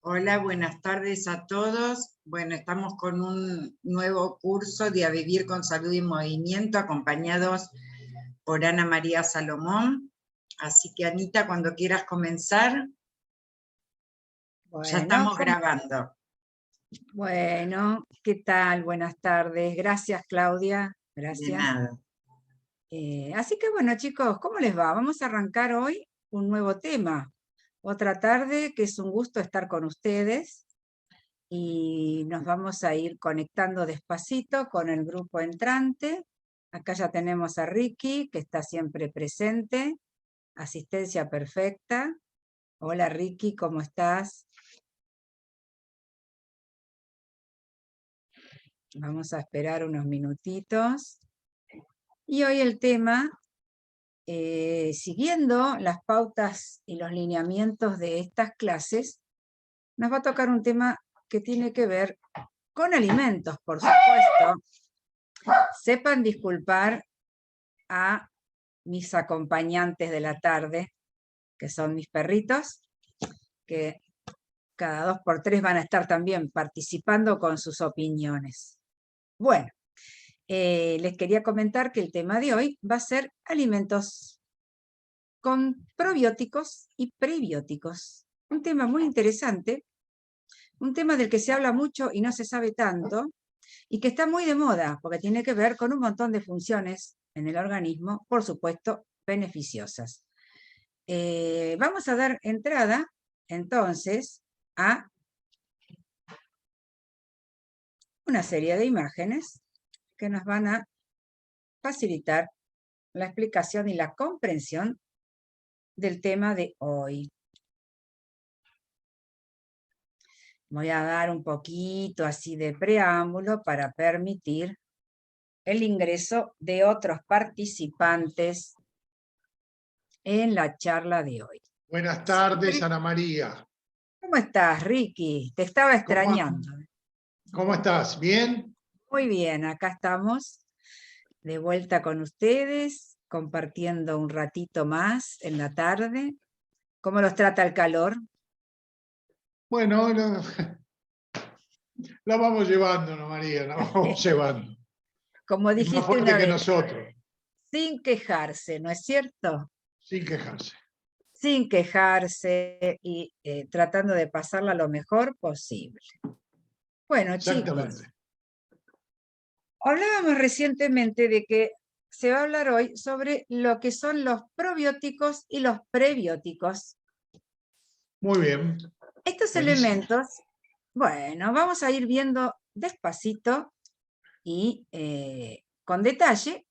Hola, buenas tardes a todos. Bueno, estamos con un nuevo curso de A Vivir con Salud y Movimiento, acompañados por Ana María Salomón. Así que, Anita, cuando quieras comenzar, ya Bueno, estamos grabando. bueno, ¿qué tal? Buenas tardes. Gracias, Claudia. De Gracias. nada. Así que bueno, chicos, ¿cómo les va? Vamos a arrancar hoy un nuevo tema. Otra tarde que es un gusto estar con ustedes y nos vamos a ir conectando despacito con el grupo entrante. Acá ya tenemos a Ricky, que está siempre presente. Asistencia perfecta. Hola, Ricky, ¿cómo estás? Vamos a esperar unos minutitos. Y hoy el tema, siguiendo las pautas y los lineamientos de estas clases, nos va a tocar un tema que tiene que ver con alimentos, por supuesto. Sepan disculpar a mis acompañantes de la tarde, que son mis perritos, que cada 2 por 3 van a estar también participando con sus opiniones. Bueno, les quería comentar que el tema de hoy va a ser alimentos con probióticos y prebióticos. Un tema muy interesante, un tema del que se habla mucho y no se sabe tanto, y que está muy de moda, porque tiene que ver con un montón de funciones en el organismo, por supuesto, beneficiosas. Vamos a dar entrada, entonces, a una serie de imágenes que nos van a facilitar la explicación y la comprensión del tema de hoy. Voy a dar un poquito así de preámbulo para permitir el ingreso de otros participantes en la charla de hoy. Buenas tardes, Ana María. ¿Cómo estás, Ricky? Te estaba ¿Cómo, extrañando. cómo estás? ¿Bien? Muy bien, acá estamos de vuelta con ustedes, compartiendo un ratito más en la tarde. ¿Cómo los trata el calor? Bueno, la vamos llevando, Ana María, la vamos llevando. Como Es más dijiste fuerte una que vez, nosotros, sin quejarse, ¿no es cierto? sin quejarse. Sin quejarse y tratando de pasarla lo mejor posible. Bueno, chicos, Exactamente. hablábamos recientemente de que se va a hablar hoy sobre lo que son los probióticos y los prebióticos. Muy bien. Estos Buenísimo. elementos, bueno, vamos a ir viendo despacito y con detalle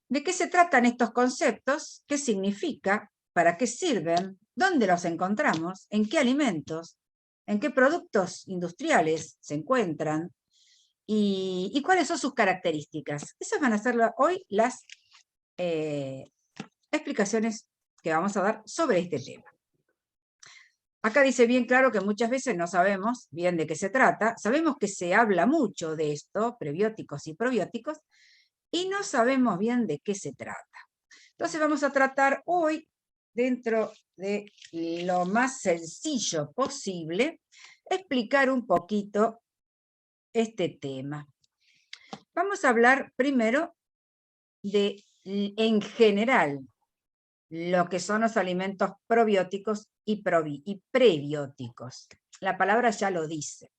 de qué se tratan estos conceptos, qué significa, para qué sirven, dónde los encontramos, en qué alimentos, en qué productos industriales se encuentran y cuáles son sus características. Esas van a ser hoy las explicaciones que vamos a dar sobre este tema. Acá dice bien claro que muchas veces no sabemos bien de qué se trata, sabemos que se habla mucho de esto, prebióticos y probióticos, y no sabemos bien de qué se trata. Entonces vamos a tratar hoy, dentro de lo más sencillo posible, explicar un poquito este tema. Vamos a hablar primero de, en general, lo que son los alimentos probióticos y prebióticos. La palabra ya lo dice.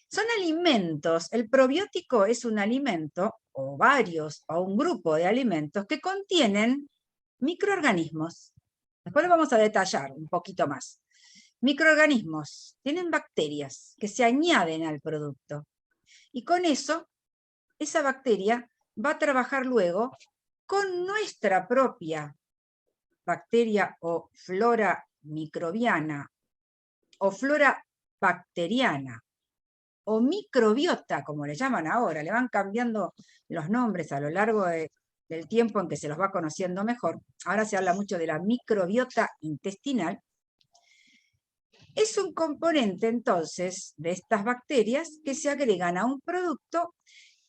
Son alimentos, el probiótico es un alimento, o varios, o un grupo de alimentos que contienen microorganismos. Después lo vamos a detallar un poquito más. Microorganismos tienen bacterias que se añaden al producto. Y con eso, esa bacteria va a trabajar luego con nuestra propia bacteria o flora microbiana o flora bacteriana o microbiota, como le llaman ahora, le van cambiando los nombres a lo largo del tiempo en que se los va conociendo mejor. Ahora se habla mucho de la microbiota intestinal. Es un componente entonces de estas bacterias que se agregan a un producto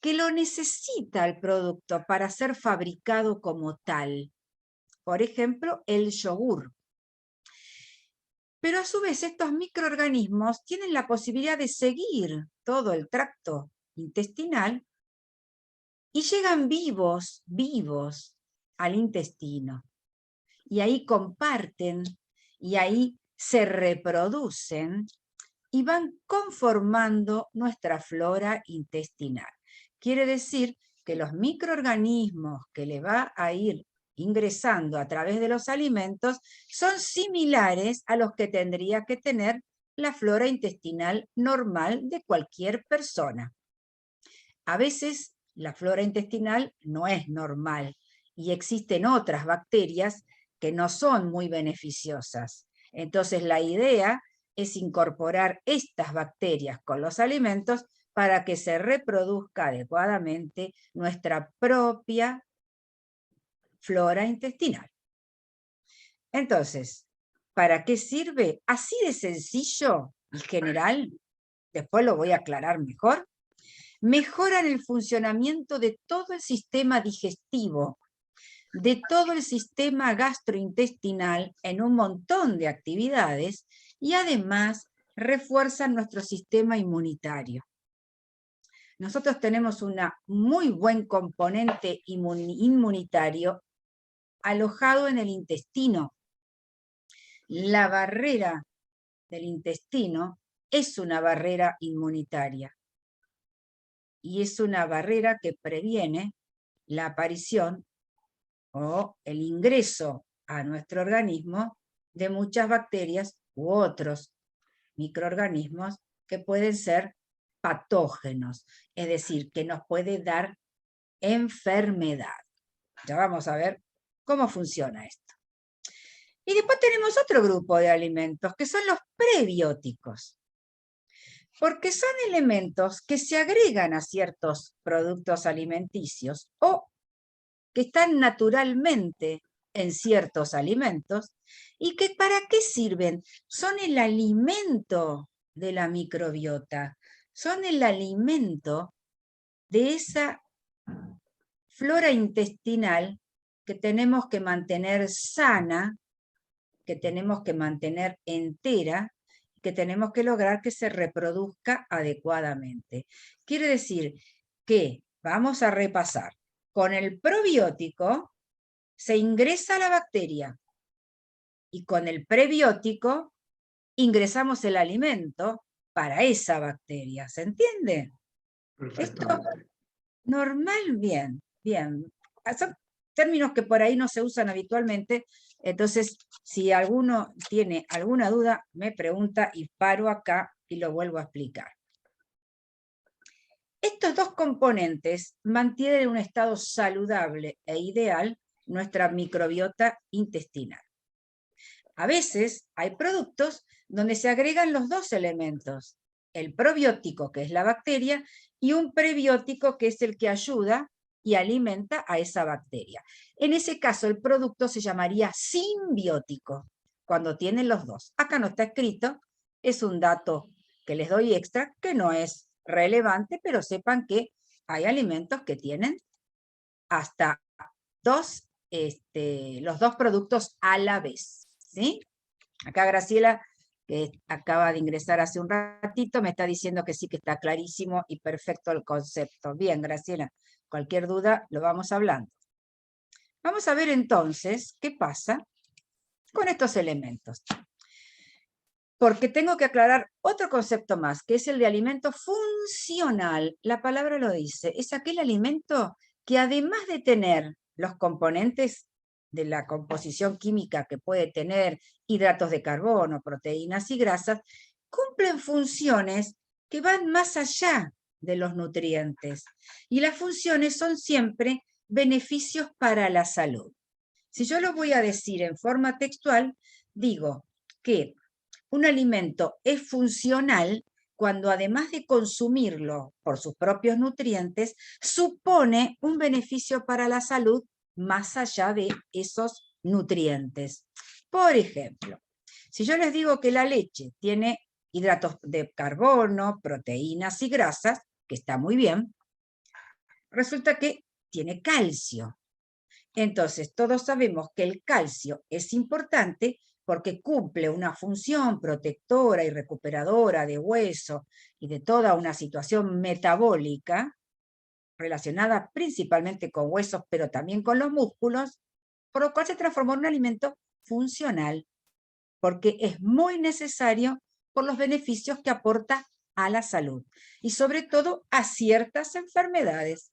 que lo necesita el producto para ser fabricado como tal. Por ejemplo, el yogur. Pero a su vez estos microorganismos tienen la posibilidad de seguir todo el tracto intestinal y llegan vivos al intestino. Y ahí comparten, y ahí se reproducen, y van conformando nuestra flora intestinal. Quiere decir que los microorganismos que le va a ir ingresando a través de los alimentos son similares a los que tendría que tener la flora intestinal normal de cualquier persona. A veces la flora intestinal no es normal y existen otras bacterias que no son muy beneficiosas. Entonces la idea es incorporar estas bacterias con los alimentos para que se reproduzca adecuadamente nuestra propia flora intestinal. Entonces, ¿para qué sirve? Así de sencillo y general, después lo voy a aclarar mejor. Mejoran el funcionamiento de todo el sistema digestivo, de todo el sistema gastrointestinal en un montón de actividades y además refuerzan nuestro sistema inmunitario. Nosotros tenemos un muy buen componente inmunitario alojado en el intestino. La barrera del intestino es una barrera inmunitaria y es una barrera que previene la aparición o el ingreso a nuestro organismo de muchas bacterias u otros microorganismos que pueden ser patógenos, es decir, que nos puede dar enfermedad. Ya vamos a ver cómo funciona esto. Y después tenemos otro grupo de alimentos que son los prebióticos, porque son elementos que se agregan a ciertos productos alimenticios o que están naturalmente en ciertos alimentos y que ¿para qué sirven? Son el alimento de la microbiota, son el alimento de esa flora intestinal que tenemos que mantener sana, que tenemos que mantener entera, que tenemos que lograr que se reproduzca adecuadamente. Quiere decir que, vamos a repasar, con el probiótico se ingresa la bacteria y con el prebiótico ingresamos el alimento para esa bacteria. ¿Se entiende? Esto normal, bien. Son términos que por ahí no se usan habitualmente, entonces si alguno tiene alguna duda, me pregunta y paro acá y lo vuelvo a explicar. Estos dos componentes mantienen en un estado saludable e ideal nuestra microbiota intestinal. A veces hay productos donde se agregan los dos elementos, el probiótico, que es la bacteria, y un prebiótico, que es el que ayuda y alimenta a esa bacteria. En ese caso, el producto se llamaría simbiótico, cuando tienen los dos. Acá no está escrito, es un dato que les doy extra, que no es relevante, pero sepan que hay alimentos que tienen hasta los dos productos a la vez, ¿sí? Acá Graciela, que acaba de ingresar hace un ratito, me está diciendo que sí, que está clarísimo y perfecto el concepto. Bien, Graciela, cualquier duda lo vamos hablando. Vamos a ver entonces qué pasa con estos elementos. Porque tengo que aclarar otro concepto más, que es el de alimento funcional. La palabra lo dice, es aquel alimento que además de tener los componentes de la composición química que puede tener hidratos de carbono, proteínas y grasas, cumplen funciones que van más allá de los nutrientes. Y las funciones son siempre beneficios para la salud. Si yo lo voy a decir en forma textual, digo que un alimento es funcional cuando además de consumirlo por sus propios nutrientes, supone un beneficio para la salud más allá de esos nutrientes. Por ejemplo, si yo les digo que la leche tiene hidratos de carbono, proteínas y grasas, que está muy bien, resulta que tiene calcio. Entonces, todos sabemos que el calcio es importante porque cumple una función protectora y recuperadora de hueso y de toda una situación metabólica, relacionada principalmente con huesos, pero también con los músculos, por lo cual se transformó en un alimento funcional, porque es muy necesario por los beneficios que aporta a la salud y sobre todo a ciertas enfermedades.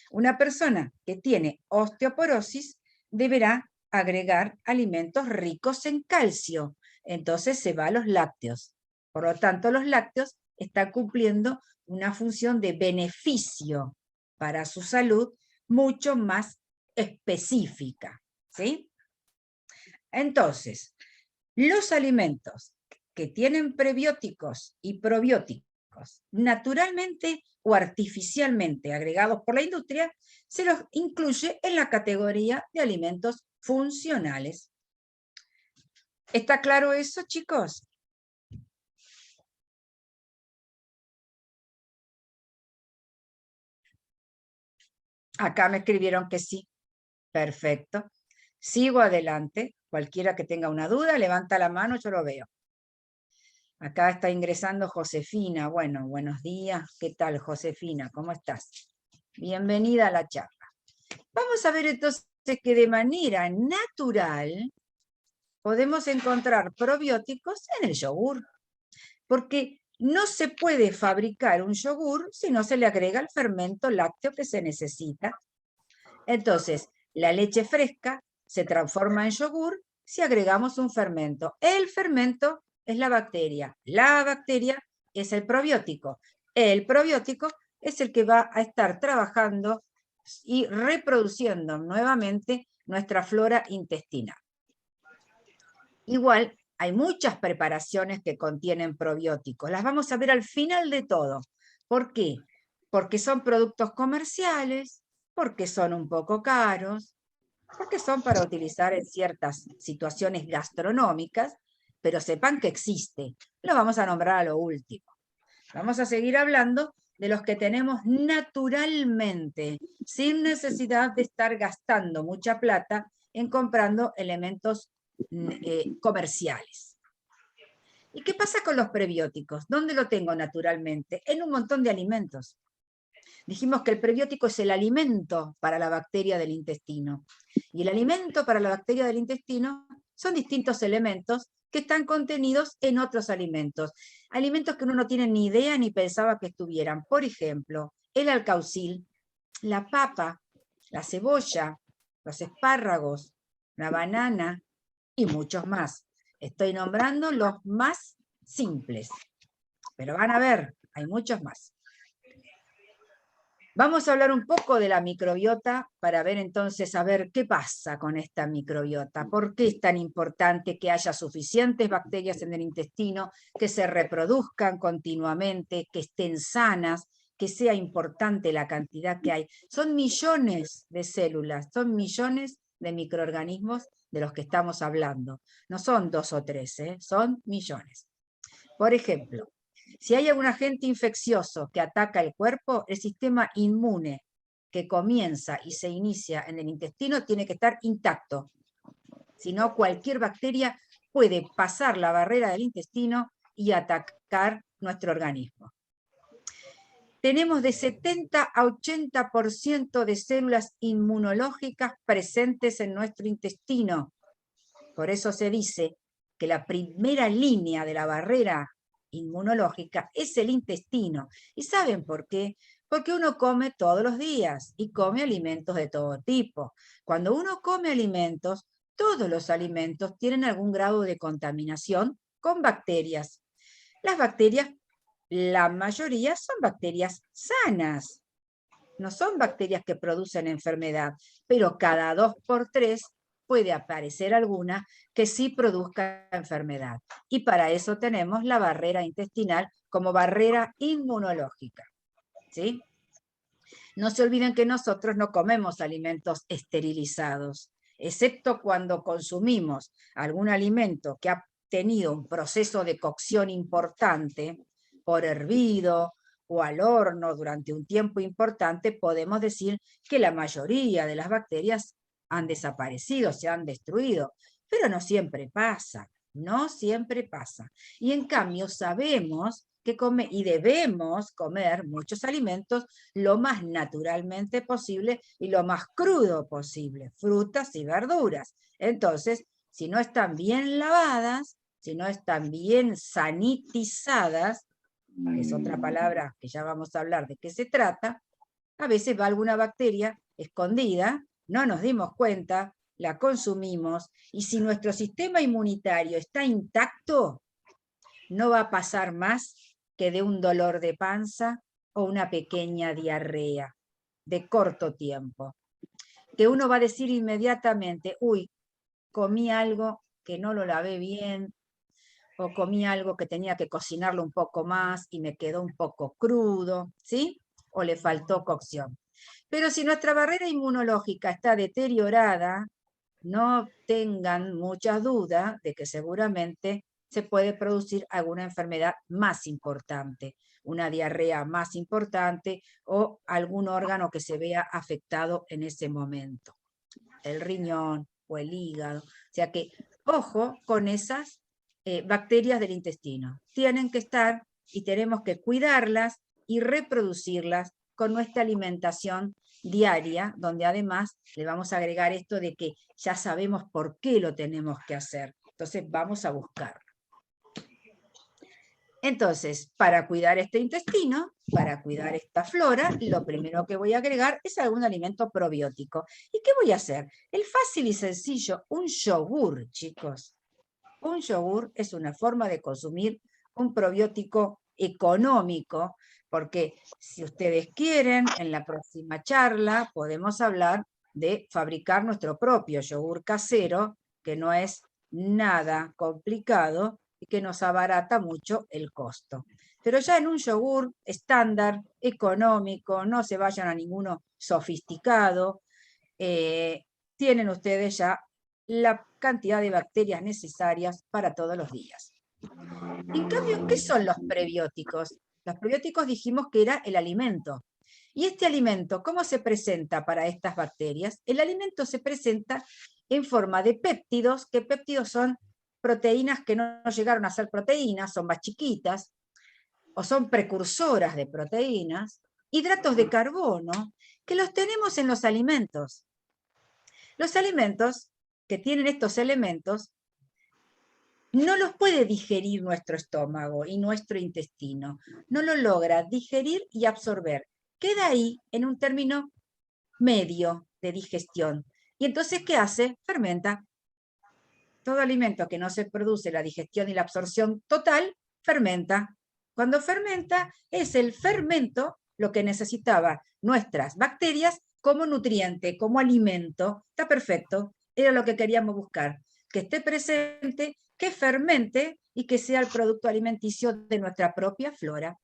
Una persona que tiene osteoporosis deberá agregar alimentos ricos en calcio, entonces se va a los lácteos. Por lo tanto, los lácteos están cumpliendo una función de beneficio para su salud mucho más específica, ¿sí? Entonces, los alimentos que tienen prebióticos y probióticos naturalmente o artificialmente agregados por la industria, se los incluye en la categoría de alimentos funcionales. ¿Está claro eso, chicos? Acá me escribieron que sí. Perfecto. Sigo adelante. Cualquiera que tenga una duda, levanta la mano, yo lo veo. Acá está ingresando Josefina. Bueno, buenos días. ¿Qué tal, Josefina? ¿Cómo estás? Bienvenida a la charla. Vamos a ver entonces que de manera natural podemos encontrar probióticos en el yogur, porque no se puede fabricar un yogur si no se le agrega el fermento lácteo que se necesita. Entonces, la leche fresca se transforma en yogur si agregamos un fermento. El fermento es la bacteria es el probiótico es el que va a estar trabajando y reproduciendo nuevamente nuestra flora intestinal. Igual, hay muchas preparaciones que contienen probióticos. Las vamos a ver al final de todo. ¿Por qué? Porque son productos comerciales, porque son un poco caros, porque son para utilizar en ciertas situaciones gastronómicas, pero sepan que existe. Lo vamos a nombrar a lo último. Vamos a seguir hablando de los que tenemos naturalmente, sin necesidad de estar gastando mucha plata en comprando elementos comerciales. ¿Y qué pasa con los prebióticos? ¿Dónde lo tengo naturalmente? En un montón de alimentos. Dijimos que el prebiótico es el alimento para la bacteria del intestino. Y el alimento para la bacteria del intestino son distintos elementos que están contenidos en otros alimentos. Alimentos que uno no tiene ni idea ni pensaba que estuvieran. Por ejemplo, el alcaucil, la papa, la cebolla, los espárragos, la banana y muchos más. Estoy nombrando los más simples, pero van a ver, hay muchos más. Vamos a hablar un poco de la microbiota para ver entonces, a ver qué pasa con esta microbiota. ¿Por qué es tan importante que haya suficientes bacterias en el intestino, que se reproduzcan continuamente, que estén sanas, que sea importante la cantidad que hay? Son millones de células, son millones de microorganismos de los que estamos hablando. No son 2 o 3, son millones. Por ejemplo, si hay algún agente infeccioso que ataca el cuerpo, el sistema inmune que comienza y se inicia en el intestino tiene que estar intacto. Si no, cualquier bacteria puede pasar la barrera del intestino y atacar nuestro organismo. Tenemos de 70 a 80% de células inmunológicas presentes en nuestro intestino. Por eso se dice que la primera línea de la barrera inmunológica es el intestino. ¿Y saben por qué? Porque uno come todos los días y come alimentos de todo tipo. Cuando uno come alimentos, todos los alimentos tienen algún grado de contaminación con bacterias. Las bacterias, la mayoría son bacterias sanas. No son bacterias que producen enfermedad, pero cada 2 por 3 puede aparecer alguna que sí produzca enfermedad. Y para eso tenemos la barrera intestinal como barrera inmunológica. ¿Sí? No se olviden que nosotros no comemos alimentos esterilizados, excepto cuando consumimos algún alimento que ha tenido un proceso de cocción importante, por hervido o al horno durante un tiempo importante, podemos decir que la mayoría de las bacterias han desaparecido, se han destruido. Pero no siempre pasa, no siempre pasa. Y en cambio sabemos que y debemos comer muchos alimentos lo más naturalmente posible y lo más crudo posible, frutas y verduras. Entonces, si no están bien lavadas, si no están bien sanitizadas, que es otra palabra que ya vamos a hablar de qué se trata, a veces va alguna bacteria escondida, no nos dimos cuenta, la consumimos, y si nuestro sistema inmunitario está intacto, no va a pasar más que de un dolor de panza o una pequeña diarrea de corto tiempo. Que uno va a decir inmediatamente, uy, comí algo que no lo lavé bien, o comí algo que tenía que cocinarlo un poco más y me quedó un poco crudo, ¿sí? O le faltó cocción. Pero si nuestra barrera inmunológica está deteriorada, no tengan mucha duda de que seguramente se puede producir alguna enfermedad más importante, una diarrea más importante o algún órgano que se vea afectado en ese momento, el riñón o el hígado. O sea que, ojo con esas bacterias del intestino. Tienen que estar y tenemos que cuidarlas y reproducirlas con nuestra alimentación diaria, donde además le vamos a agregar esto de que ya sabemos por qué lo tenemos que hacer. Entonces vamos a buscarlo. Entonces, para cuidar este intestino, para cuidar esta flora, lo primero que voy a agregar es algún alimento probiótico. ¿Y qué voy a hacer? El fácil y sencillo, un yogur, chicos. Un yogur es una forma de consumir un probiótico económico, porque si ustedes quieren, en la próxima charla podemos hablar de fabricar nuestro propio yogur casero, que no es nada complicado y que nos abarata mucho el costo. Pero ya en un yogur estándar, económico, no se vayan a ninguno sofisticado, tienen ustedes ya la cantidad de bacterias necesarias para todos los días. En cambio, ¿qué son los prebióticos? Los prebióticos dijimos que era el alimento. ¿Y este alimento cómo se presenta para estas bacterias? El alimento se presenta en forma de péptidos, que péptidos son proteínas que no llegaron a ser proteínas, son más chiquitas, o son precursoras de proteínas, hidratos de carbono, que los tenemos en los alimentos. Los alimentos que tienen estos elementos no los puede digerir nuestro estómago y nuestro intestino. No lo logra digerir y absorber. Queda ahí en un término medio de digestión. Y entonces, ¿qué hace? Fermenta. Todo alimento que no se produce la digestión y la absorción total, fermenta. Cuando fermenta, es el fermento lo que necesitaban nuestras bacterias como nutriente, como alimento. Está perfecto. Era lo que queríamos buscar. Que esté presente, que fermente y que sea el producto alimenticio de nuestra propia flora.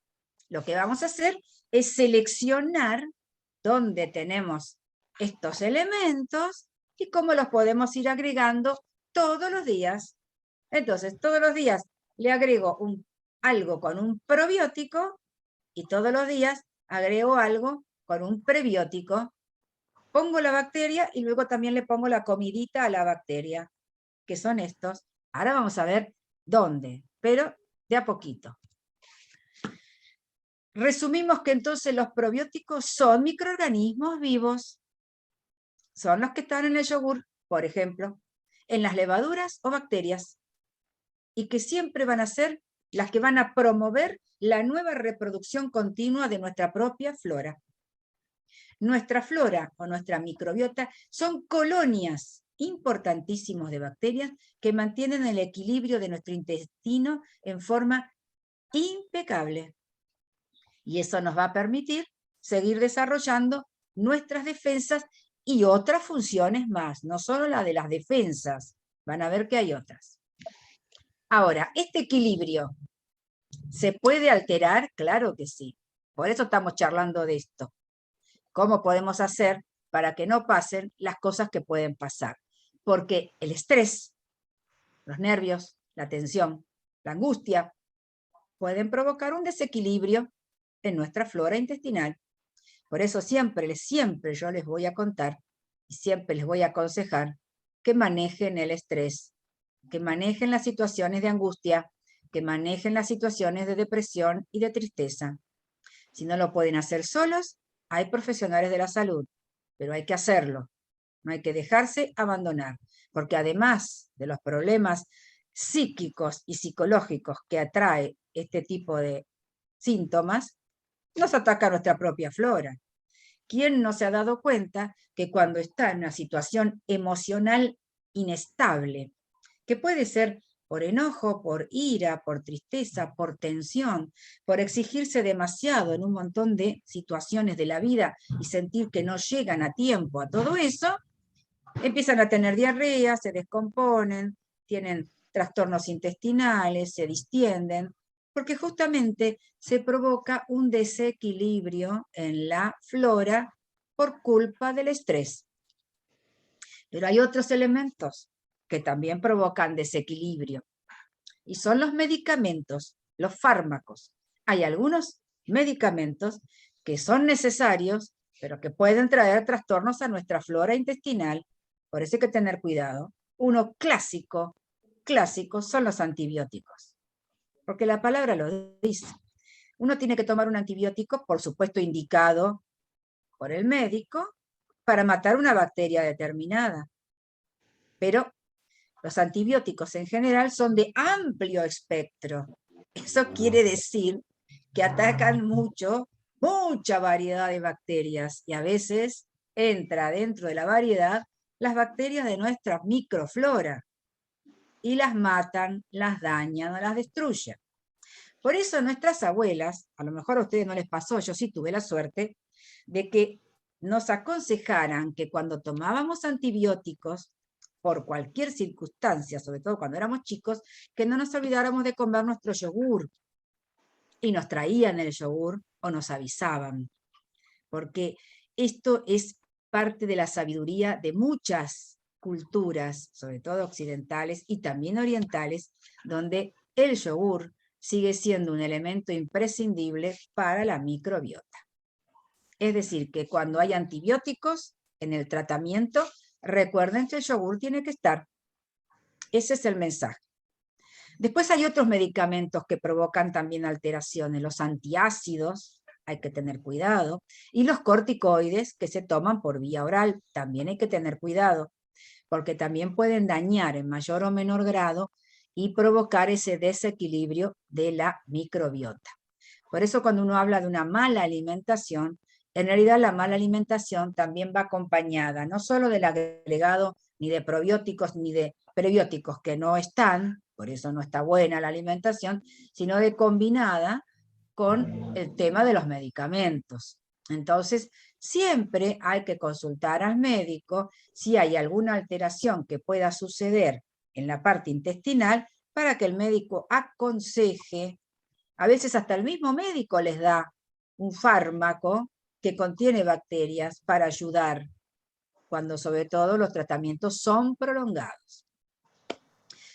Lo que vamos a hacer es seleccionar dónde tenemos estos elementos y cómo los podemos ir agregando todos los días. Entonces, todos los días le agrego algo con un probiótico y todos los días agrego algo con un prebiótico. Pongo la bacteria y luego también le pongo la comidita a la bacteria, que son estos. Ahora vamos a ver dónde, pero de a poquito. Resumimos que entonces los probióticos son microorganismos vivos. Son los que están en el yogur, por ejemplo, en las levaduras o bacterias, y que siempre van a ser las que van a promover la nueva reproducción continua de nuestra propia flora. Nuestra flora o nuestra microbiota son colonias importantísimos de bacterias que mantienen el equilibrio de nuestro intestino en forma impecable. Y eso nos va a permitir seguir desarrollando nuestras defensas y otras funciones más, no solo la de las defensas, van a ver que hay otras. Ahora, ¿este equilibrio se puede alterar? Claro que sí. Por eso estamos charlando de esto. ¿Cómo podemos hacer para que no pasen las cosas que pueden pasar? Porque el estrés, los nervios, la tensión, la angustia, pueden provocar un desequilibrio en nuestra flora intestinal. Por eso siempre yo les voy a contar y siempre les voy a aconsejar que manejen el estrés que manejen las situaciones de angustia, que manejen las situaciones de depresión y de tristeza. Si no lo pueden hacer solos, hay profesionales de la salud, pero hay que hacerlo. No hay que dejarse abandonar, porque además de los problemas psíquicos y psicológicos que atrae este tipo de síntomas, nos ataca nuestra propia flora. ¿Quién no se ha dado cuenta que cuando está en una situación emocional inestable, que puede ser por enojo, por ira, por tristeza, por tensión, por exigirse demasiado en un montón de situaciones de la vida y sentir que no llegan a tiempo a todo eso, empiezan a tener diarrea, se descomponen, tienen trastornos intestinales, se distienden, porque justamente se provoca un desequilibrio en la flora por culpa del estrés. Pero hay otros elementos que también provocan desequilibrio, y son los medicamentos, los fármacos. Hay algunos medicamentos que son necesarios, pero que pueden traer trastornos a nuestra flora intestinal, por eso hay que tener cuidado. Uno clásico son los antibióticos, porque la palabra lo dice. Uno tiene que tomar un antibiótico, por supuesto indicado por el médico, para matar una bacteria determinada. Pero los antibióticos en general son de amplio espectro. Eso quiere decir que atacan mucha variedad de bacterias, y a veces entra dentro de la variedad las bacterias de nuestra microflora y las matan, las dañan o las destruyen. Por eso nuestras abuelas, a lo mejor a ustedes no les pasó, yo sí tuve la suerte, de que nos aconsejaran que cuando tomábamos antibióticos, por cualquier circunstancia, sobre todo cuando éramos chicos, que no nos olvidáramos de comer nuestro yogur. Y nos traían el yogur o nos avisaban. Porque esto es parte de la sabiduría de muchas culturas, sobre todo occidentales y también orientales, donde el yogur sigue siendo un elemento imprescindible para la microbiota. Es decir, que cuando hay antibióticos en el tratamiento, recuerden que el yogur tiene que estar. Ese es el mensaje. Después hay otros medicamentos que provocan también alteraciones. Los antiácidos, hay que tener cuidado. Y los corticoides que se toman por vía oral, también hay que tener cuidado, porque también pueden dañar en mayor o menor grado y provocar ese desequilibrio de la microbiota. Por eso cuando uno habla de una mala alimentación, en realidad la mala alimentación también va acompañada no solo del agregado ni de probióticos ni de prebióticos que no están, por eso no está buena la alimentación, sino de combinada con el tema de los medicamentos. Entonces, siempre hay que consultar al médico si hay alguna alteración que pueda suceder en la parte intestinal para que el médico aconseje. A veces hasta el mismo médico les da un fármaco que contiene bacterias para ayudar, cuando sobre todo los tratamientos son prolongados.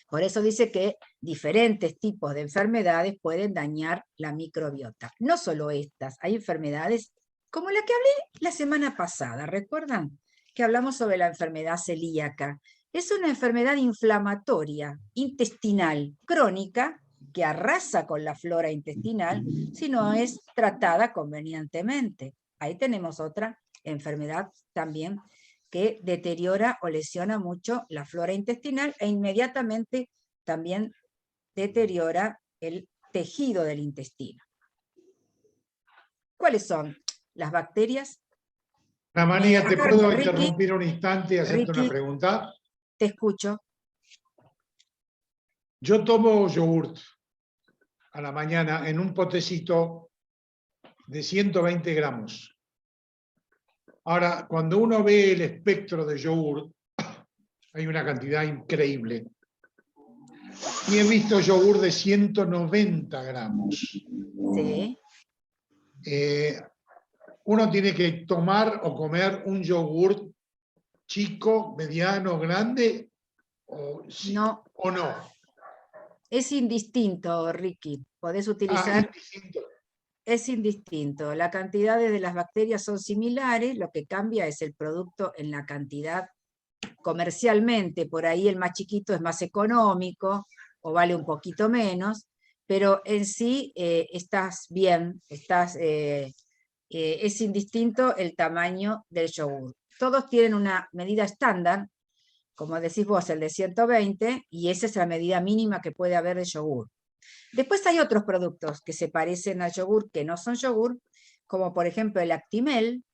Por eso dice que diferentes tipos de enfermedades pueden dañar la microbiota. No solo estas, hay enfermedades como la que hablé la semana pasada, ¿recuerdan? Que hablamos sobre la enfermedad celíaca. Es una enfermedad inflamatoria, intestinal, crónica, que arrasa con la flora intestinal si no es tratada convenientemente. Ahí tenemos otra enfermedad también que deteriora o lesiona mucho la flora intestinal e inmediatamente también deteriora el tejido del intestino. ¿Cuáles son las bacterias? Ana María, ¿te puedo Ricky, interrumpir un instante y hacerte una Ricky, pregunta? te escucho. Yo tomo yogurt a la mañana en un potecito de 120 gramos. Ahora, cuando uno ve el espectro de yogur, hay una cantidad increíble. Y he visto yogur de 190 gramos. Sí. Uno tiene que tomar o comer un yogur chico, mediano, grande, No. ¿o no? Es indistinto, Ricky. Podés utilizar... Es indistinto. Las cantidades de las bacterias son similares, lo que cambia es el producto en la cantidad comercialmente por ahí el más chiquito es más económico o vale un poquito menos, pero en sí estás bien, es indistinto el tamaño del yogur. Todos tienen una medida estándar, como decís vos, el de 120, y esa es la medida mínima que puede haber de yogur. Después hay otros productos que se parecen al yogur, que no son yogur, como por ejemplo el Actimel,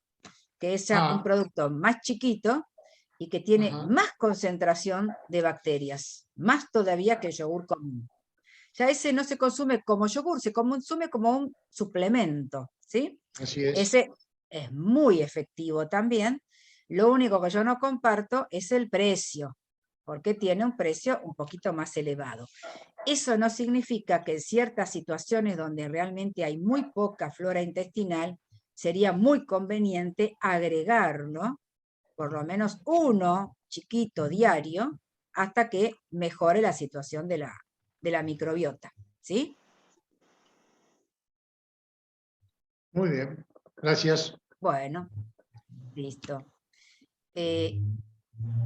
que es un producto más chiquito y que tiene más concentración de bacterias, más todavía que el yogur común. Ya ese no se consume como yogur, se consume como un suplemento, ¿sí? Así es. Ese es muy efectivo también. Lo único que yo no comparto es el precio, porque tiene un precio un poquito más elevado. Eso no significa que en ciertas situaciones donde realmente hay muy poca flora intestinal, sería muy conveniente agregarlo, por lo menos uno chiquito diario, hasta que mejore la situación de la microbiota, ¿sí? Muy bien, gracias. Bueno, listo.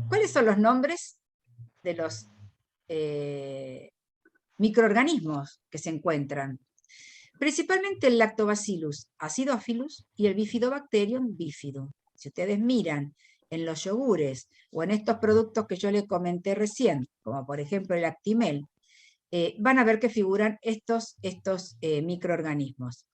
¿Cuáles son los nombres de los microorganismos que se encuentran? Principalmente el Lactobacillus acidophilus y el Bifidobacterium bifidum. Si ustedes miran en los yogures o en estos productos que yo les comenté recién, como por ejemplo el Actimel, van a ver que figuran estos microorganismos.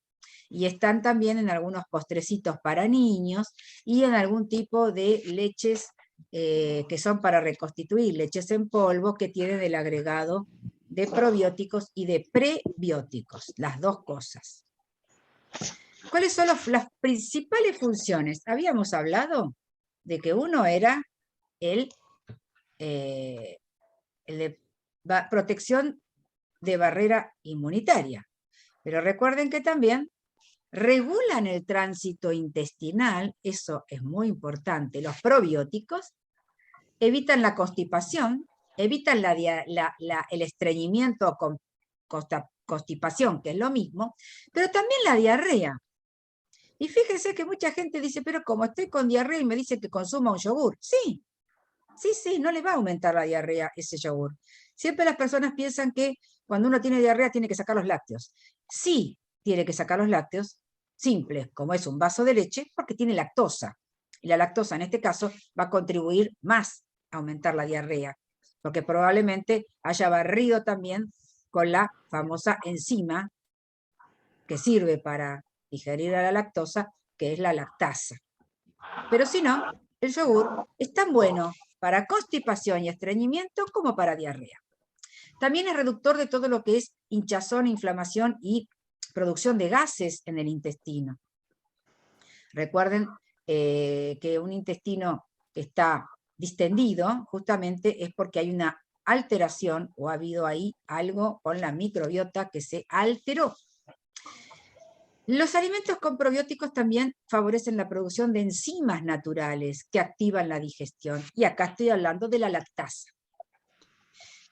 Y están también en algunos postrecitos para niños y en algún tipo de leches que son para reconstituir, leches en polvo que tienen el agregado de probióticos y de prebióticos, las dos cosas. ¿Cuáles son las principales funciones? Habíamos hablado de que uno era el de protección de barrera inmunitaria, pero recuerden que también regulan el tránsito intestinal, eso es muy importante. Los probióticos evitan la constipación, evitan el estreñimiento con constipación, que es lo mismo, pero también la diarrea. Y fíjense que mucha gente dice, pero como estoy con diarrea y me dice que consuma un yogur. Sí, no le va a aumentar la diarrea ese yogur. Siempre las personas piensan que cuando uno tiene diarrea tiene que sacar los lácteos. Sí, tiene que sacar los lácteos simples, como es un vaso de leche, porque tiene lactosa. Y la lactosa en este caso va a contribuir más a aumentar la diarrea, porque probablemente haya barrido también con la famosa enzima que sirve para digerir a la lactosa, que es la lactasa. Pero si no, el yogur es tan bueno para constipación y estreñimiento como para diarrea. También es reductor de todo lo que es hinchazón, inflamación y producción de gases en el intestino. Recuerden que un intestino que está distendido justamente es porque hay una alteración o ha habido ahí algo con la microbiota que se alteró. Los alimentos con probióticos también favorecen la producción de enzimas naturales que activan la digestión. Y acá estoy hablando de la lactasa.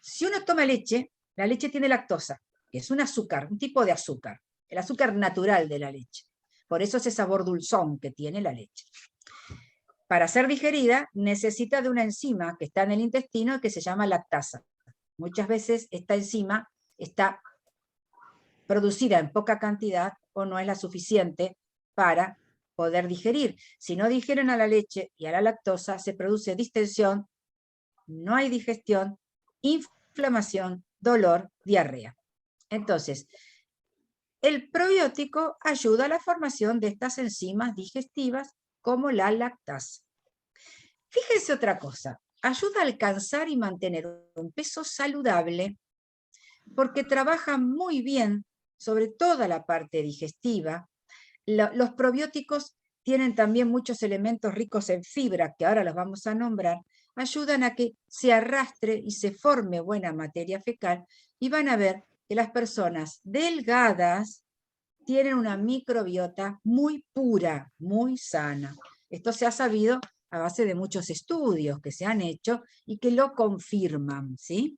Si uno toma leche, la leche tiene lactosa, que es un azúcar, un tipo de azúcar, el azúcar natural de la leche. Por eso ese sabor dulzón que tiene la leche. Para ser digerida necesita de una enzima que está en el intestino que se llama lactasa. Muchas veces esta enzima está producida en poca cantidad o no es la suficiente para poder digerir. Si no digieren a la leche y a la lactosa, se produce distensión, no hay digestión, inflamación, dolor, diarrea. Entonces, el probiótico ayuda a la formación de estas enzimas digestivas como la lactasa. Fíjense otra cosa, ayuda a alcanzar y mantener un peso saludable porque trabaja muy bien sobre toda la parte digestiva. Los probióticos tienen también muchos elementos ricos en fibra, que ahora los vamos a nombrar, ayudan a que se arrastre y se forme buena materia fecal, y van a ver que las personas delgadas tienen una microbiota muy pura, muy sana. Esto se ha sabido a base de muchos estudios que se han hecho y que lo confirman, ¿sí?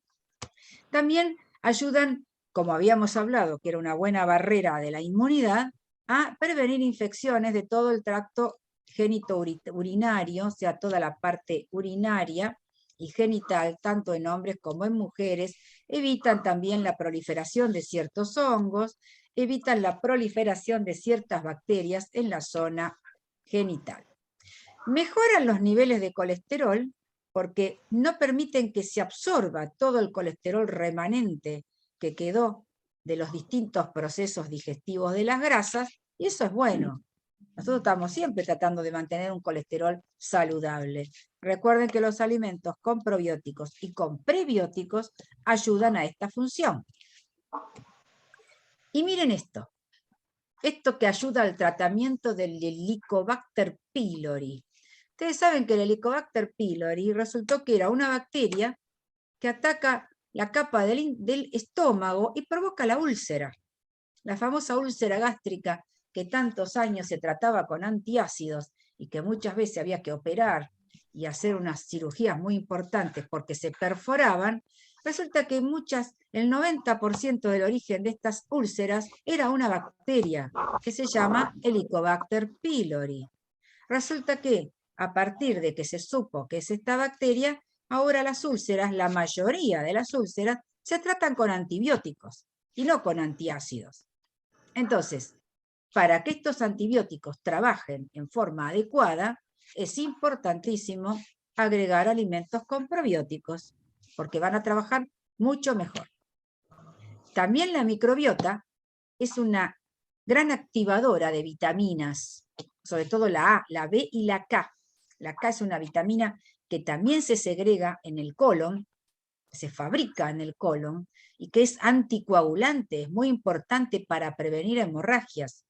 También ayudan, como habíamos hablado, que era una buena barrera de la inmunidad, a prevenir infecciones de todo el tracto genitourinario, o sea, toda la parte urinaria, y genital, tanto en hombres como en mujeres, evitan también la proliferación de ciertos hongos, evitan la proliferación de ciertas bacterias en la zona genital. Mejoran los niveles de colesterol porque no permiten que se absorba todo el colesterol remanente que quedó de los distintos procesos digestivos de las grasas, y eso es bueno. Nosotros estamos siempre tratando de mantener un colesterol saludable. Recuerden que los alimentos con probióticos y con prebióticos ayudan a esta función. Y miren esto que ayuda al tratamiento del Helicobacter pylori. Ustedes saben que el Helicobacter pylori resultó que era una bacteria que ataca la capa del estómago y provoca la úlcera. La famosa úlcera gástrica que tantos años se trataba con antiácidos y que muchas veces había que operar y hacer unas cirugías muy importantes porque se perforaban, resulta que el 90% del origen de estas úlceras era una bacteria que se llama Helicobacter pylori. Resulta que a partir de que se supo que es esta bacteria, ahora las úlceras, la mayoría de las úlceras, se tratan con antibióticos y no con antiácidos. Entonces, para que estos antibióticos trabajen en forma adecuada, es importantísimo agregar alimentos con probióticos, porque van a trabajar mucho mejor. También la microbiota es una gran activadora de vitaminas, sobre todo la A, la B y la K. La K es una vitamina que también se segrega en el colon, se fabrica en el colon, y que es anticoagulante, es muy importante para prevenir hemorragias.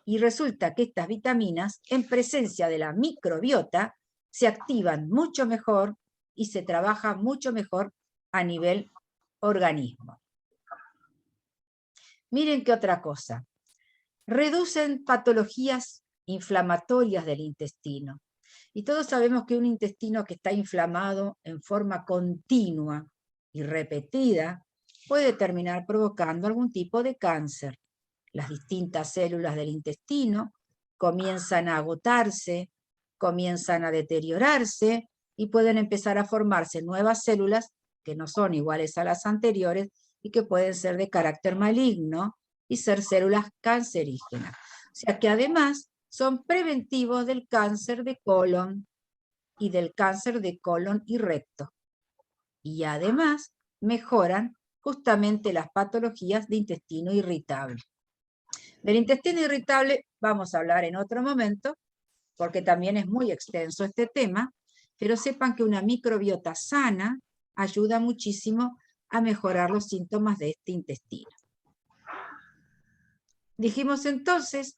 Y resulta que estas vitaminas, en presencia de la microbiota, se activan mucho mejor y se trabaja mucho mejor a nivel organismo. Miren qué otra cosa. Reducen patologías inflamatorias del intestino. Y todos sabemos que un intestino que está inflamado en forma continua y repetida puede terminar provocando algún tipo de cáncer. Las distintas células del intestino comienzan a agotarse, comienzan a deteriorarse y pueden empezar a formarse nuevas células que no son iguales a las anteriores y que pueden ser de carácter maligno y ser células cancerígenas. O sea que además son preventivos del cáncer de colon y del cáncer de colon y recto. Y además mejoran justamente las patologías de intestino irritable. Del intestino irritable vamos a hablar en otro momento, porque también es muy extenso este tema, pero sepan que una microbiota sana ayuda muchísimo a mejorar los síntomas de este intestino. Dijimos entonces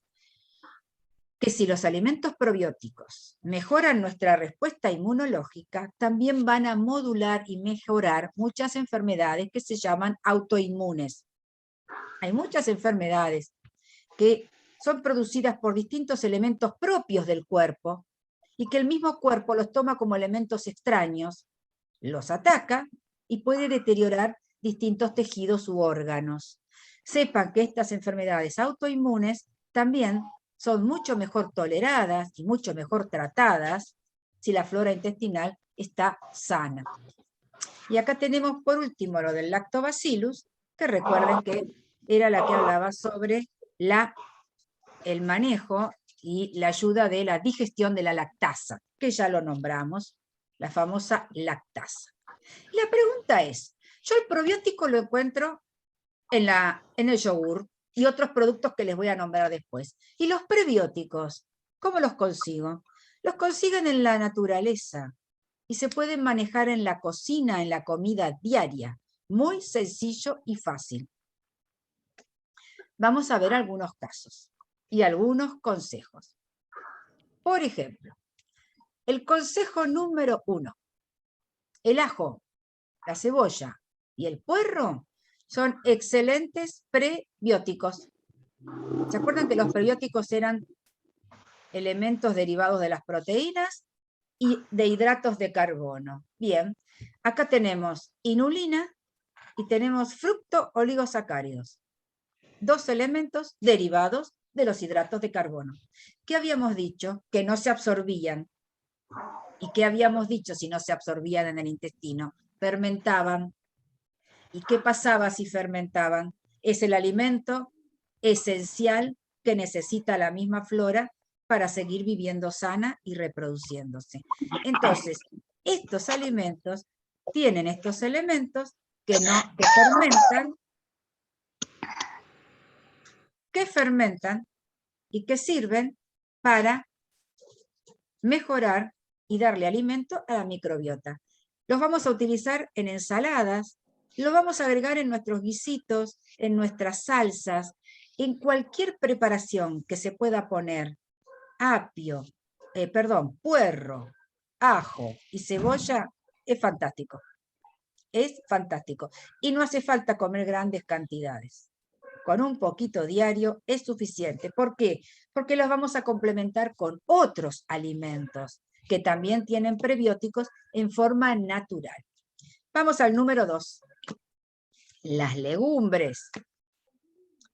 que si los alimentos probióticos mejoran nuestra respuesta inmunológica, también van a modular y mejorar muchas enfermedades que se llaman autoinmunes. Hay muchas enfermedades que son producidas por distintos elementos propios del cuerpo y que el mismo cuerpo los toma como elementos extraños, los ataca y puede deteriorar distintos tejidos u órganos. Sepan que estas enfermedades autoinmunes también son mucho mejor toleradas y mucho mejor tratadas si la flora intestinal está sana. Y acá tenemos por último lo del lactobacillus, que recuerden que era la que hablaba sobre el manejo y la ayuda de la digestión de la lactasa, que ya lo nombramos, la famosa lactasa. Y la pregunta es, yo el probiótico lo encuentro en el yogur y otros productos que les voy a nombrar después. ¿Y los prebióticos? ¿Cómo los consigo? Los consiguen en la naturaleza y se pueden manejar en la cocina, en la comida diaria. Muy sencillo y fácil. Vamos a ver algunos casos y algunos consejos. Por ejemplo, el consejo número 1. El ajo, la cebolla y el puerro son excelentes prebióticos. ¿Se acuerdan que los prebióticos eran elementos derivados de las proteínas y de hidratos de carbono? Bien, acá tenemos inulina y tenemos fructooligosacáridos. 2 elementos derivados de los hidratos de carbono. ¿Qué habíamos dicho? Que no se absorbían. ¿Y qué habíamos dicho si no se absorbían en el intestino? Fermentaban. ¿Y qué pasaba si fermentaban? Es el alimento esencial que necesita la misma flora para seguir viviendo sana y reproduciéndose. Entonces, estos alimentos tienen estos elementos que fermentan y que sirven para mejorar y darle alimento a la microbiota. Los vamos a utilizar en ensaladas, lo vamos a agregar en nuestros guisitos, en nuestras salsas, en cualquier preparación que se pueda poner puerro, ajo y cebolla, es fantástico. Es fantástico. Y no hace falta comer grandes cantidades. Con un poquito diario es suficiente. ¿Por qué? Porque los vamos a complementar con otros alimentos que también tienen prebióticos en forma natural. Vamos al número 2. Las legumbres.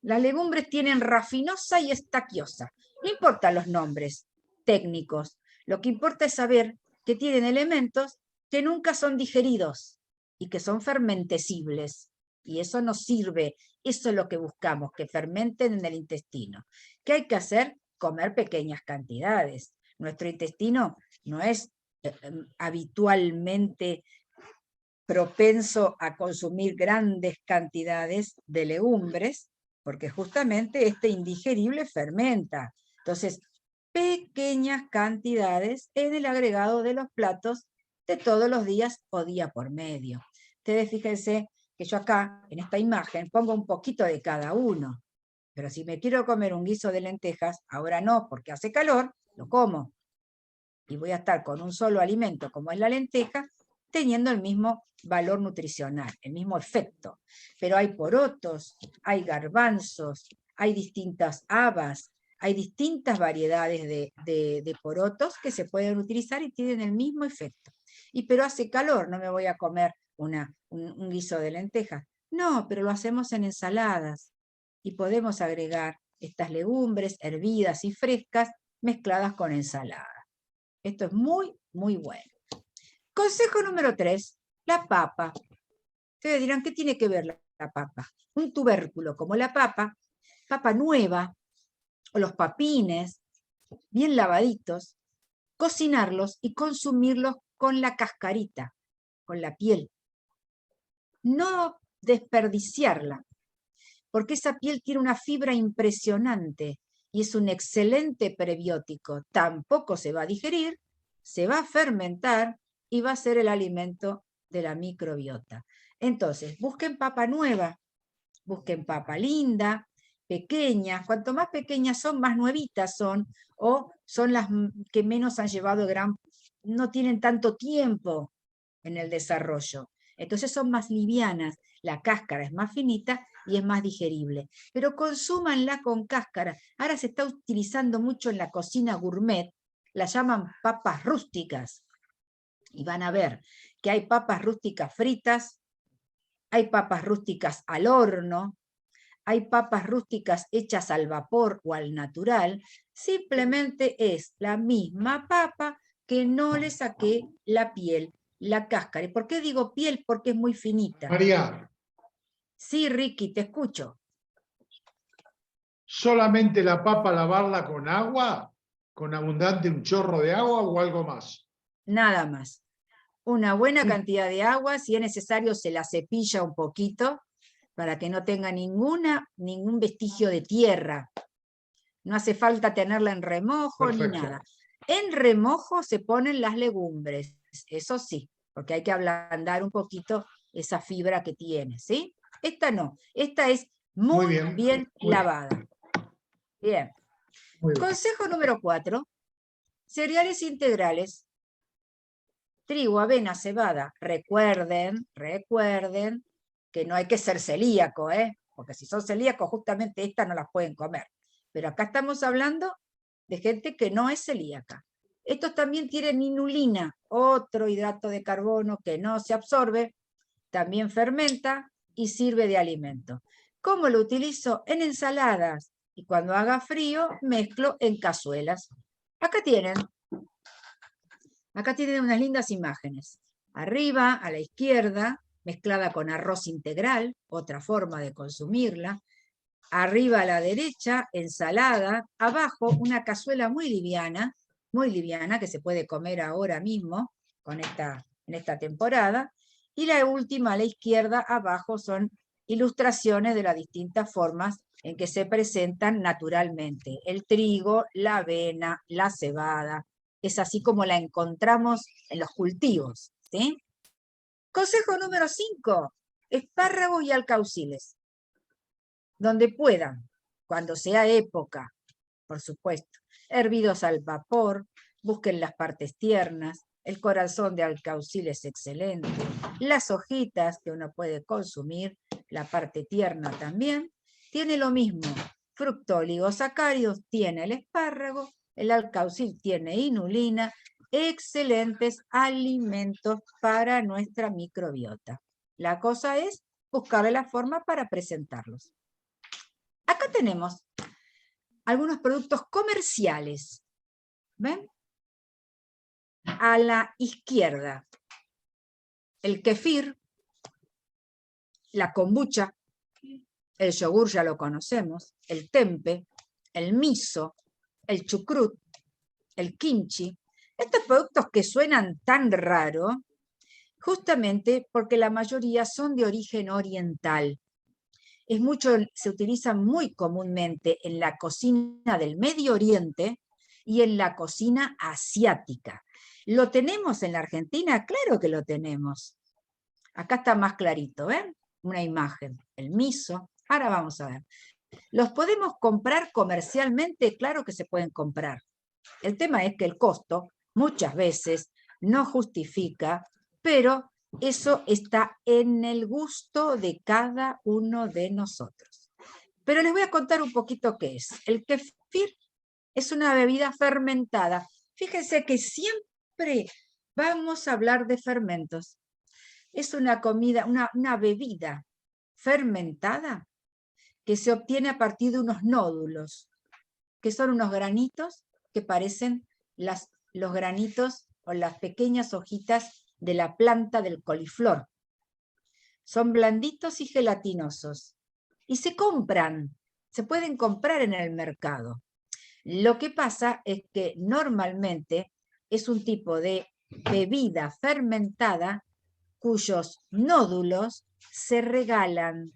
Las legumbres tienen rafinosa y estaquiosa. No importan los nombres técnicos. Lo que importa es saber que tienen elementos que nunca son digeridos y que son fermentecibles. Y eso nos sirve. Eso es lo que buscamos, que fermenten en el intestino. ¿Qué hay que hacer? Comer pequeñas cantidades. Nuestro intestino no es habitualmente propenso a consumir grandes cantidades de legumbres, porque justamente este indigerible fermenta. Entonces, pequeñas cantidades en el agregado de los platos de todos los días o día por medio. Ustedes fíjense que yo acá, en esta imagen, pongo un poquito de cada uno. Pero si me quiero comer un guiso de lentejas, ahora no, porque hace calor, lo como. Y voy a estar con un solo alimento, como es la lenteja, teniendo el mismo valor nutricional, el mismo efecto. Pero hay porotos, hay garbanzos, hay distintas habas, hay distintas variedades de porotos que se pueden utilizar y tienen el mismo efecto. Pero hace calor, no me voy a comer un guiso de lentejas. No, pero lo hacemos en ensaladas. Y podemos agregar estas legumbres hervidas y frescas mezcladas con ensalada. Esto es muy, muy bueno. Consejo número 3, la papa. Ustedes dirán, ¿qué tiene que ver la papa? Un tubérculo como la papa nueva, o los papines, bien lavaditos, cocinarlos y consumirlos con la cascarita, con la piel. No desperdiciarla, porque esa piel tiene una fibra impresionante y es un excelente prebiótico. Tampoco se va a digerir, se va a fermentar y va a ser el alimento de la microbiota. Entonces, busquen papa nueva, busquen papa linda, pequeñas. Cuanto más pequeñas son, más nuevitas son, o son las que menos han llevado no tienen tanto tiempo en el desarrollo. Entonces son más livianas, la cáscara es más finita y es más digerible. Pero consúmanla con cáscara. Ahora se está utilizando mucho en la cocina gourmet, la llaman papas rústicas. Y van a ver que hay papas rústicas fritas, hay papas rústicas al horno, hay papas rústicas hechas al vapor o al natural. Simplemente es la misma papa que no le saqué la piel, la cáscara. ¿Y por qué digo piel? Porque es muy finita. María. Sí, Ricky, te escucho. ¿Solamente la papa lavarla con agua? ¿Con abundante un chorro de agua o algo más? Nada más. Una buena cantidad de agua, si es necesario se la cepilla un poquito para que no tenga ningún vestigio de tierra. No hace falta tenerla en remojo. Perfecto. Ni nada. En remojo se ponen las legumbres, eso sí, porque hay que ablandar un poquito esa fibra que tiene, ¿sí? Esta no, esta es muy bien lavada. Bien. Consejo número 4, cereales integrales. Trigo, avena, cebada. Recuerden que no hay que ser celíaco, porque si son celíacos justamente estas no las pueden comer. Pero acá estamos hablando de gente que no es celíaca. Estos también tienen inulina, otro hidrato de carbono que no se absorbe, también fermenta y sirve de alimento. ¿Cómo lo utilizo? En ensaladas. Y cuando haga frío, mezclo en cazuelas. Acá tienen Acá tienen unas lindas imágenes. Arriba, a la izquierda, mezclada con arroz integral, otra forma de consumirla. Arriba a la derecha, ensalada. Abajo, una cazuela muy liviana, que se puede comer ahora mismo en esta temporada. Y la última, a la izquierda, abajo, son ilustraciones de las distintas formas en que se presentan naturalmente. El trigo, la avena, la cebada. Es así como la encontramos en los cultivos, ¿sí? Consejo número 5, espárragos y alcauciles. Donde puedan, cuando sea época, por supuesto, hervidos al vapor, busquen las partes tiernas, el corazón de alcaucil es excelente, las hojitas que uno puede consumir, la parte tierna también, tiene lo mismo, fructooligosacáridos tiene el espárrago, el alcaucil tiene inulina, excelentes alimentos para nuestra microbiota. La cosa es buscarle la forma para presentarlos. Acá tenemos algunos productos comerciales. ¿Ven? A la izquierda, el kefir, la kombucha, el yogur ya lo conocemos, el tempe, el miso, el chucrut, el kimchi. Estos productos que suenan tan raro, justamente porque la mayoría son de origen oriental. Se utilizan muy comúnmente en la cocina del Medio Oriente y en la cocina asiática. ¿Lo tenemos en la Argentina? Claro que lo tenemos. Acá está más clarito, ¿ven? Una imagen, el miso. Ahora vamos a ver. ¿Los podemos comprar comercialmente? Claro que se pueden comprar. El tema es que el costo muchas veces no justifica, pero eso está en el gusto de cada uno de nosotros. Pero les voy a contar un poquito qué es. El kefir es una bebida fermentada. Fíjense que siempre vamos a hablar de fermentos. Es una bebida fermentada que se obtiene a partir de unos nódulos, que son unos granitos que parecen los granitos o las pequeñas hojitas de la planta del coliflor. Son blanditos y gelatinosos. Y se pueden comprar en el mercado. Lo que pasa es que normalmente es un tipo de bebida fermentada cuyos nódulos se regalan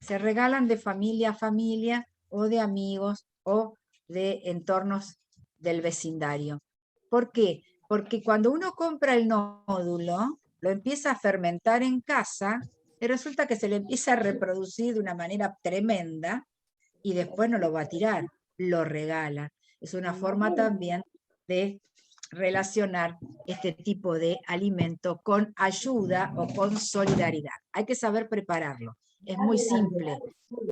de familia a familia o de amigos o de entornos del vecindario. ¿Por qué? Porque cuando uno compra el nódulo, lo empieza a fermentar en casa, y resulta que se le empieza a reproducir de una manera tremenda y después no lo va a tirar, lo regala. Es una forma también de relacionar este tipo de alimento con ayuda o con solidaridad. Hay que saber prepararlo. Es muy simple,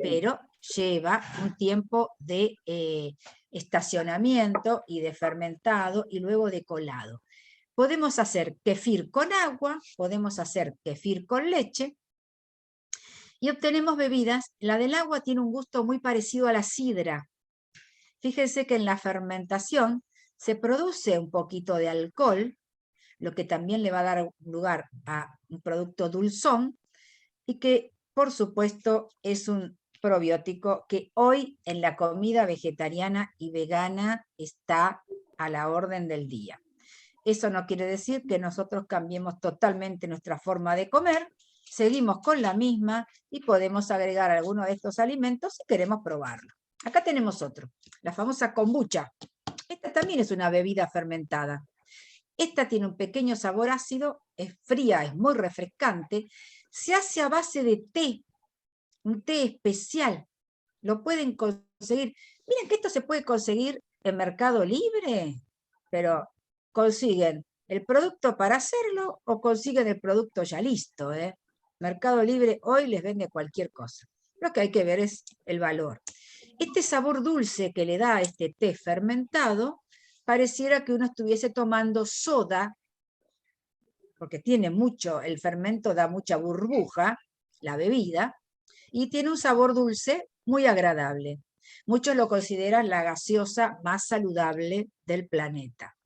pero lleva un tiempo de estacionamiento y de fermentado y luego de colado. Podemos hacer kefir con agua, podemos hacer kefir con leche y obtenemos bebidas. La del agua tiene un gusto muy parecido a la sidra. Fíjense que en la fermentación se produce un poquito de alcohol, lo que también le va a dar lugar a un producto dulzón y que, por supuesto, es un probiótico que hoy en la comida vegetariana y vegana está a la orden del día. Eso no quiere decir que nosotros cambiemos totalmente nuestra forma de comer, seguimos con la misma y podemos agregar alguno de estos alimentos si queremos probarlo. Acá tenemos otro, la famosa kombucha. Esta también es una bebida fermentada. Esta tiene un pequeño sabor ácido, es fría, es muy refrescante, se hace a base de té, un té especial. Lo pueden conseguir. Miren que esto se puede conseguir en Mercado Libre, pero consiguen el producto para hacerlo o consiguen el producto ya listo. Mercado Libre hoy les vende cualquier cosa. Lo que hay que ver es el valor. Este sabor dulce que le da a este té fermentado, pareciera que uno estuviese tomando soda, porque tiene mucho, el fermento da mucha burbuja, la bebida, y tiene un sabor dulce muy agradable. Muchos lo consideran la gaseosa más saludable del planeta.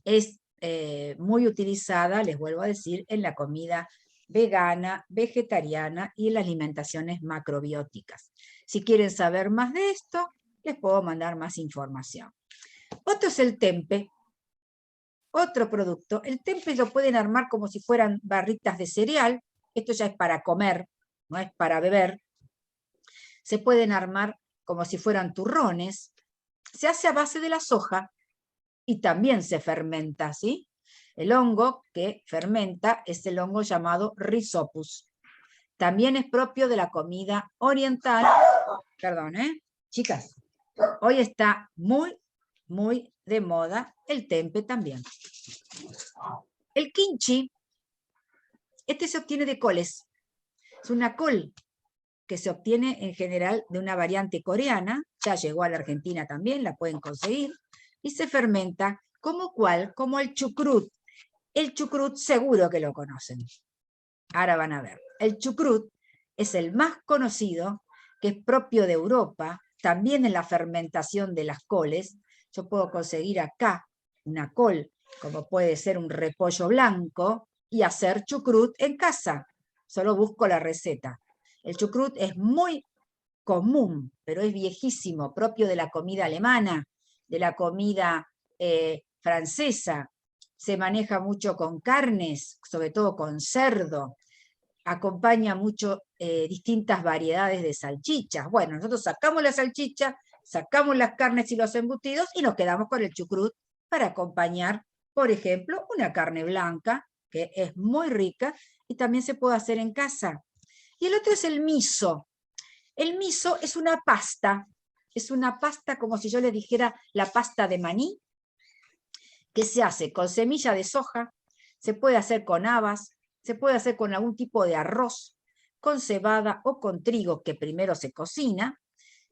Es muy utilizada, les vuelvo a decir, en la comida vegana, vegetariana y en las alimentaciones macrobióticas. Si quieren saber más de esto, les puedo mandar más información. Otro es el tempe, otro producto. El tempe lo pueden armar como si fueran barritas de cereal. Esto ya es para comer, no es para beber. Se pueden armar como si fueran turrones. Se hace a base de la soja y también se fermenta, ¿sí? El hongo que fermenta es el hongo llamado Rhizopus. También es propio de la comida oriental. Perdón, chicas, hoy está muy, muy de moda el tempe también. El kimchi, este se obtiene de coles. Es una col que se obtiene en general de una variante coreana, ya llegó a la Argentina también, la pueden conseguir, y se fermenta como cuál, como el chucrut. El chucrut seguro que lo conocen. Ahora van a ver. El chucrut es el más conocido, que es propio de Europa, también en la fermentación de las coles. Yo puedo conseguir acá una col, como puede ser un repollo blanco, y hacer chucrut en casa. Solo busco la receta. El chucrut es muy común, pero es viejísimo, propio de la comida alemana, de la comida francesa. Se maneja mucho con carnes, sobre todo con cerdo. Acompaña mucho distintas variedades de salchichas. Bueno, nosotros sacamos la salchicha, sacamos las carnes y los embutidos y nos quedamos con el chucrut para acompañar, por ejemplo, una carne blanca, que es muy rica y también se puede hacer en casa. Y el otro es el miso. El miso es una pasta como si yo les dijera la pasta de maní, que se hace con semilla de soja, se puede hacer con habas, se puede hacer con algún tipo de arroz, con cebada o con trigo que primero se cocina,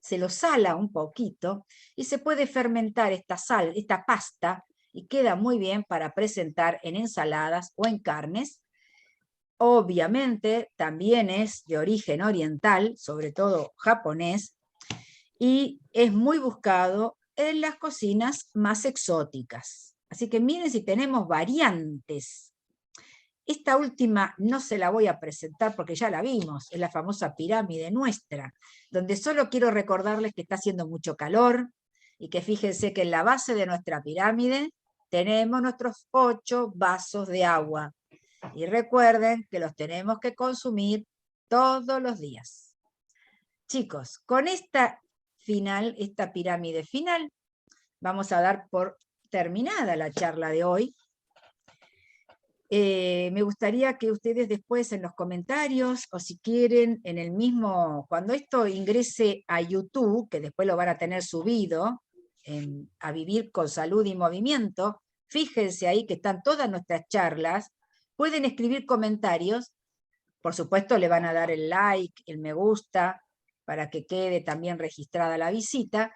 se lo sala un poquito y se puede fermentar esta pasta y queda muy bien para presentar en ensaladas o en carnes. Obviamente también es de origen oriental, sobre todo japonés, y es muy buscado en las cocinas más exóticas. Así que miren si tenemos variantes. Esta última no se la voy a presentar porque ya la vimos, es la famosa pirámide nuestra, donde solo quiero recordarles que está haciendo mucho calor y que fíjense que en la base de nuestra pirámide tenemos nuestros 8 vasos de agua. Y recuerden que los tenemos que consumir todos los días. Chicos, con esta pirámide final, vamos a dar por terminada la charla de hoy. Me gustaría que ustedes después en los comentarios, o si quieren, en el mismo, cuando esto ingrese a YouTube, que después lo van a tener subido, a Vivir con Salud y Movimiento, fíjense ahí que están todas nuestras charlas, pueden escribir comentarios, por supuesto le van a dar el like, el me gusta, para que quede también registrada la visita,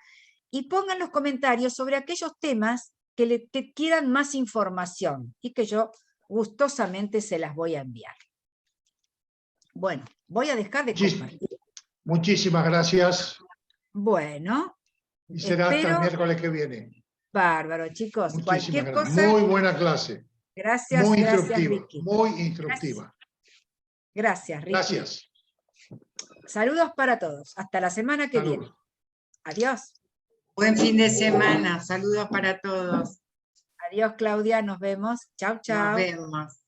y pongan los comentarios sobre aquellos temas que quieran más información, y que yo gustosamente se las voy a enviar. Bueno, voy a dejar de compartir. Muchísimas gracias. Bueno. Y será hasta el miércoles que viene. Bárbaro, chicos. Muchísimas Cualquier gracias. cosa. Muy buena clase. Gracias, muy gracias, instructiva, Ricky. muy instructiva. Gracias, Ricky. Gracias. Saludos para todos. Hasta la semana que viene. Adiós. Buen fin de semana. Saludos para todos. Adiós, Claudia. Nos vemos. Chau, chau. Nos vemos.